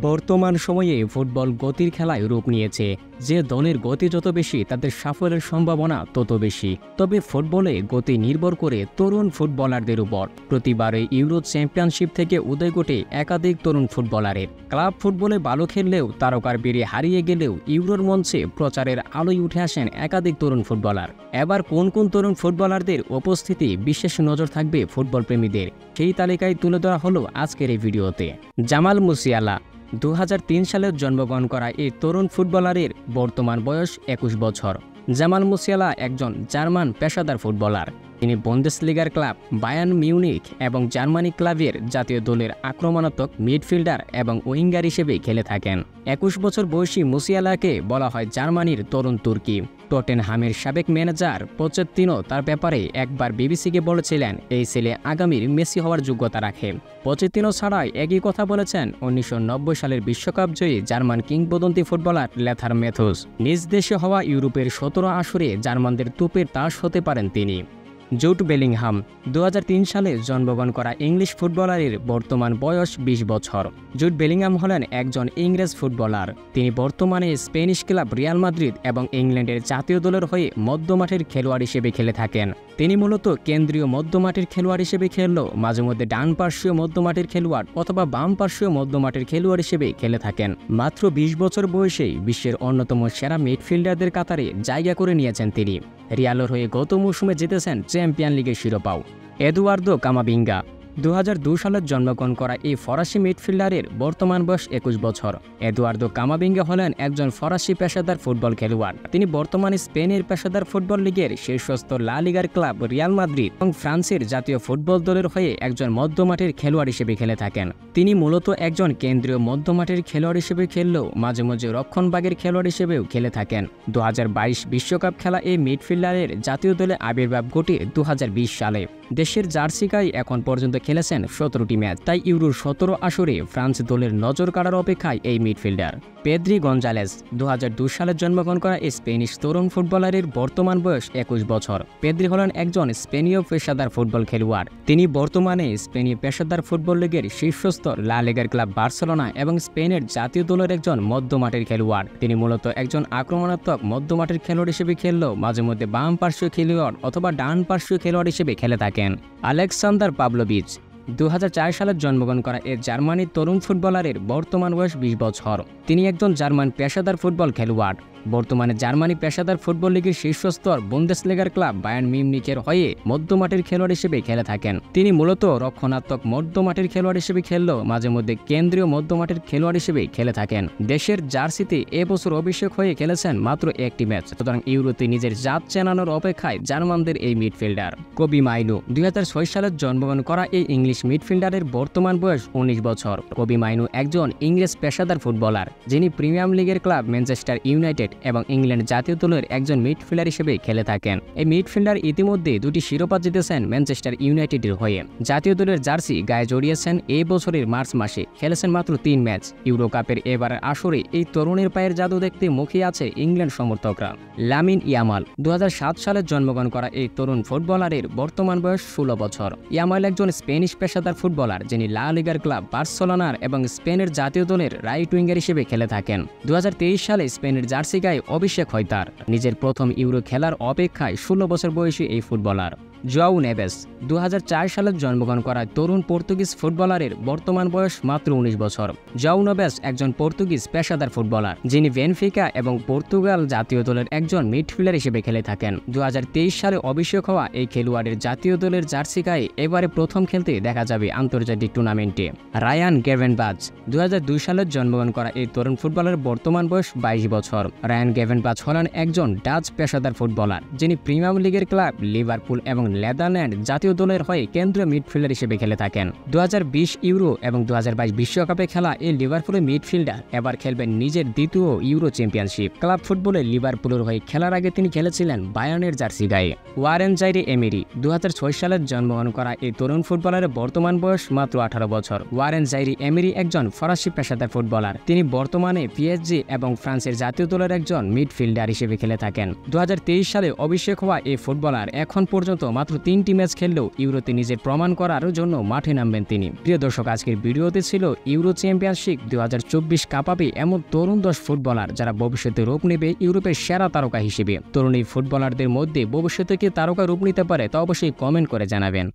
বর্তমান সময়ে ফুটবল গতির খেলায় রূপ নিয়েছে। যে দলের গতি যত বেশি তাদের সাফল্যের সম্ভাবনা তত বেশি। তবে ফুটবলে গতি নির্ভর করে তরুণ ফুটবলারদের উপর। প্রতিবারে ইউরো চ্যাম্পিয়নশিপ থেকে উদয় ঘটে একাধিক তরুণ ফুটবলারের। ক্লাব ফুটবলে ভালো খেললেও তারকার বেড়ে হারিয়ে গেলেও ইউরোর মঞ্চে প্রচারের আলোয় উঠে আসেন একাধিক তরুণ ফুটবলার। এবার কোন কোন তরুণ ফুটবলারদের উপস্থিতি বিশেষ নজর থাকবে ফুটবল প্রেমীদের, সেই তালিকায় তুলে ধরা হলো আজকের এই ভিডিওতে। জামাল মুসিয়ালা 2003 সালে জন্মগ্রহণ করা এই তরুণ ফুটবলারের বর্তমান বয়স 21 বছর। জামাল মুসিয়ালা একজন জার্মান পেশাদার ফুটবলার। তিনি বুন্দেসলিগার ক্লাব বায়ার্ন মিউনিখ এবং জার্মানি ক্লাবের জাতীয় দলের আক্রমণাত্মক মিডফিল্ডার এবং উইঙ্গার হিসেবে খেলে থাকেন। 21 বছর বয়সী মুসিয়ালাকে বলা হয় জার্মানির তরুণ তুর্কি। টটেনহামের সাবেক ম্যানেজার পোচেত্তিনো তার ব্যাপারে একবার বিবিসিকে বলেছিলেন, এই ছেলে আগামীর মেসি হওয়ার যোগ্যতা রাখে। পোচেত্তিনো ছাড়াই একই কথা বলেছেন 1990 সালের বিশ্বকাপ জয়ী জার্মান কিংবদন্তি ফুটবলার লেথার ম্যাথুস। নিজ দেশে হওয়া ইউরোপের 17 আসরে জার্মানদের তোপের তাস হতে পারেন তিনি। জুট বেলিংহাম 2003 সালে জন্মগ্রহণ করা ইংলিশ ফুটবলারের বর্তমান বয়স 20 বছর। জুট বেলিংহাম হলেন একজন ইংরেজ ফুটবলার। তিনি বর্তমানে স্পেনিশ ক্লাব রিয়াল মাদ্রিদ এবং ইংল্যান্ডের জাতীয় দলের হয়ে মধ্যমাঠের খেলোয়াড় হিসেবে খেলে থাকেন। তিনি মূলত কেন্দ্রীয় মধ্যমাঠের খেলোয়াড় হিসেবে খেললেও মাঝে মধ্যে ডান পার্শ্বীয় মধ্যমাঠের খেলোয়াড় অথবা বাম পার্শ্বীয় মধ্যমাঠের খেলোয়াড় হিসেবে খেলে থাকেন। মাত্র 20 বছর বয়সেই বিশ্বের অন্যতম সেরা মিডফিল্ডারদের কাতারে জায়গা করে নিয়েছেন তিনি। রিয়ালের হয়ে গত মৌসুমে জিতেছেন চ্যাম্পিয়ন লিগের শিরোপাও। এদুয়ার্দো কামাভিঙ্গা 2002 সালে জন্মগ্রহণ করা এই ফরাসি মিডফিল্ডারের বর্তমান বয়স 21 বছর। এদুয়ার্দো কামাভিঙ্গা হলেন একজন ফরাসি পেশাদার ফুটবল খেলোয়াড়। তিনি বর্তমানে স্পেনের পেশাদার ফুটবল লিগের শীর্ষস্থ লা লিগার ক্লাব রিয়াল মাদ্রিদ এবং ফ্রান্সের জাতীয় ফুটবল দলের হয়ে একজন মধ্যমাঠের খেলোয়াড় হিসেবে খেলে থাকেন। তিনি মূলত একজন কেন্দ্রীয় মধ্যমাঠের খেলোয়াড় হিসেবে খেললেও মাঝে মাঝে রক্ষণভাগের খেলোয়াড় হিসেবেও খেলে থাকেন। 2022 বিশ্বকাপ খেলা এই মিডফিল্ডারের জাতীয় দলে আবির্ভাব ঘটে 2020 সালে। দেশের জার্সি গায়ে এখন পর্যন্ত খেলেছেন 17টি ম্যাচ। তাই ইউরোর 17 আসরে ফ্রান্স দলের নজর কাড়ার অপেক্ষায় এই মিডফিল্ডার। পেদ্রি গঞ্জালেস 2002 সালে জন্মগ্রহণ করা এই স্পেনিশ তরুণ ফুটবলারের বর্তমান বয়স 21 বছর। পেদ্রি হলেন একজন স্পেনীয় পেশাদার ফুটবল খেলোয়াড়। তিনি বর্তমানে স্পেনীয় পেশাদার ফুটবল লিগের শীর্ষস্তর লা লিগার ক্লাব বার্সেলোনা এবং স্পেনের জাতীয় দলের একজন মধ্যমাঠের খেলোয়াড়। তিনি মূলত একজন আক্রমণাত্মক মধ্যমাঠের খেলোয়াড় হিসেবে খেললেও মাঝে মধ্যে বাম পার্শ্বীয় খেলোয়াড় অথবা ডান পার্শ্বীয় খেলোয়াড় হিসেবে খেলে থাকেন। আলেকসান্দার পাভলোভিচ 2004 সালে জন্মগ্রহণ করা এই জার্মানির তরুণ ফুটবলারের বর্তমান বয়স 20 বছর। তিনি একজন জার্মান পেশাদার ফুটবল খেলোয়াড়। বর্তমানে জার্মানি পেশাদার ফুটবল লিগের শীর্ষস্তর বুন্দেসলিগার ক্লাব বায়ার্ন মিউনিখের হয়ে মধ্যমাঠের খেলোয়াড় হিসেবে খেলে থাকেন। তিনি মূলত রক্ষণাত্মক মধ্যমাঠের খেলোয়াড় হিসেবে খেললেও মাঝে মধ্যে কেন্দ্রীয় মধ্যমাঠের খেলোয়াড় হিসেবে খেলে থাকেন। দেশের জার্সিতে এবছর অভিষেক হয়ে খেলেছেন মাত্র একটি ম্যাচ। সুতরাং ইউরোতে নিজের জাত চেনানোর অপেক্ষায় জার্মানদের এই মিডফিল্ডার। কোবি মাইনু 2006 সালে জন্মগ্রহণ করা এই ইংলিশ মিডফিল্ডারের বর্তমান বয়স 19 বছর। কোবি মাইনু একজন ইংরেজ পেশাদার ফুটবলার, যিনি প্রিমিয়ার লিগের ক্লাব ম্যানচেস্টার ইউনাইটেড এবং ইংল্যান্ড জাতীয় দলের একজন মিডফিল্ডার হিসেবে খেলে থাকেন। এই মিডফিল্ডার ইতিমধ্যে 2টি শিরোপা জিতেছেন ম্যানচেস্টার ইউনাইটেডের হয়ে। জাতীয় দলের জার্সি গায়ে জড়িয়েছেন এই বছরের মার্চ মাসে। খেলেছেন মাত্র 3 ম্যাচ। ইউরো কাপের এবারের আসরে এই তরুণের পায়ের জাদু দেখতে মুখিয়ে আছে ইংল্যান্ড সমর্থকরা। লামিন ইয়ামাল 2007 সালে জন্মগ্রহণ করা এই তরুণ ফুটবলারের বর্তমান বয়স 16 বছর। ইয়ামাল একজন স্পেনিশ পেশাদার ফুটবলার, যিনি লা লিগার ক্লাব বার্সেলোনার এবং স্পেনের জাতীয় দলের রাইট উইঙ্গার হিসেবে খেলে থাকেন। 2023 সালে স্পেনের জার্সি গায়ে অভিষেক হয় তার। নিজের প্রথম ইউরো খেলার অপেক্ষায় 16 বছর বয়সী এই ফুটবলার। জোয়াও নেভেস 2004 সালে জন্মগ্রহণ করা তরুণ পর্তুগিজ ফুটবলারের বর্তমান বয়স মাত্র 19 বছর। জোয়াও নেভেস একজন পর্তুগিজ পেশাদার ফুটবলার, যিনি বেনফিকা এবং পর্তুগাল জাতীয় দলের একজন মিডফিল্ডার হিসেবে খেলে থাকেন। 2023 সালে অভিষেক হওয়া এই খেলোয়াড়ের জাতীয় দলের জার্সি গায়ে এবারে প্রথম খেলতে দেখা যাবে আন্তর্জাতিক টুর্নামেন্টে। রায়ান গেভেনবাচ 2002 সালে জন্মগ্রহণ করা এই তরুণ ফুটবলারের বর্তমান বয়স 22 বছর। রায়ান গেভেনবাচ হলেন একজন ডাচ পেশাদার ফুটবলার, যিনি প্রিমিয়ার লিগের ক্লাব লিভারপুল এবং নেদারল্যান্ড জাতীয় দলের হয়ে কেন্দ্রীয় মিডফিল্ডার হিসেবে খেলে থাকেন। 2020 ইউরো এবং 2022 বিশ্বকাপে খেলা এই লিভারপুলের মিডফিল্ডার এবার খেলবেন নিজের দ্বিতীয় ইউরো চ্যাম্পিয়নশিপ। ক্লাব ফুটবলে লিভারপুলের হয়ে খেলার আগে তিনি খেলেছিলেন বায়ার্নের জার্সি গায়ে। ওয়ারেন জাইরি এমেরি 2006 সালে জন্মগ্রহণ করা এই তরুণ ফুটবলারের বর্তমান বয়স মাত্র 18 বছর। ওয়ারেন জাইরি এমেরি একজন ফরাসি পেশাদার ফুটবলার। তিনি বর্তমানে পিএসজি এবং ফ্রান্সের জাতীয় দলের একজন মিডফিল্ডার হিসেবে খেলে থাকেন। 2023 সালে অভিষেক হওয়া এই ফুটবলার এখন পর্যন্ত মাত্র 3টি ম্যাচ খেললেও ইউরোতে নিজের প্রমাণ করার জন্য মাঠে নামবেন তিনি। প্রিয় দর্শক, আজকের ভিডিওতে ছিল ইউরো চ্যাম্পিয়নশিপ 2024 কাপাবে এমন তরুণ 10 ফুটবলার যারা ভবিষ্যতে রূপ নেবে ইউরোপের সেরা তারকা হিসেবে। তরুণ এই ফুটবলারদের মধ্যে ভবিষ্যতে কি তারকা রূপ নিতে পারে তা অবশ্যই কমেন্ট করে জানাবেন।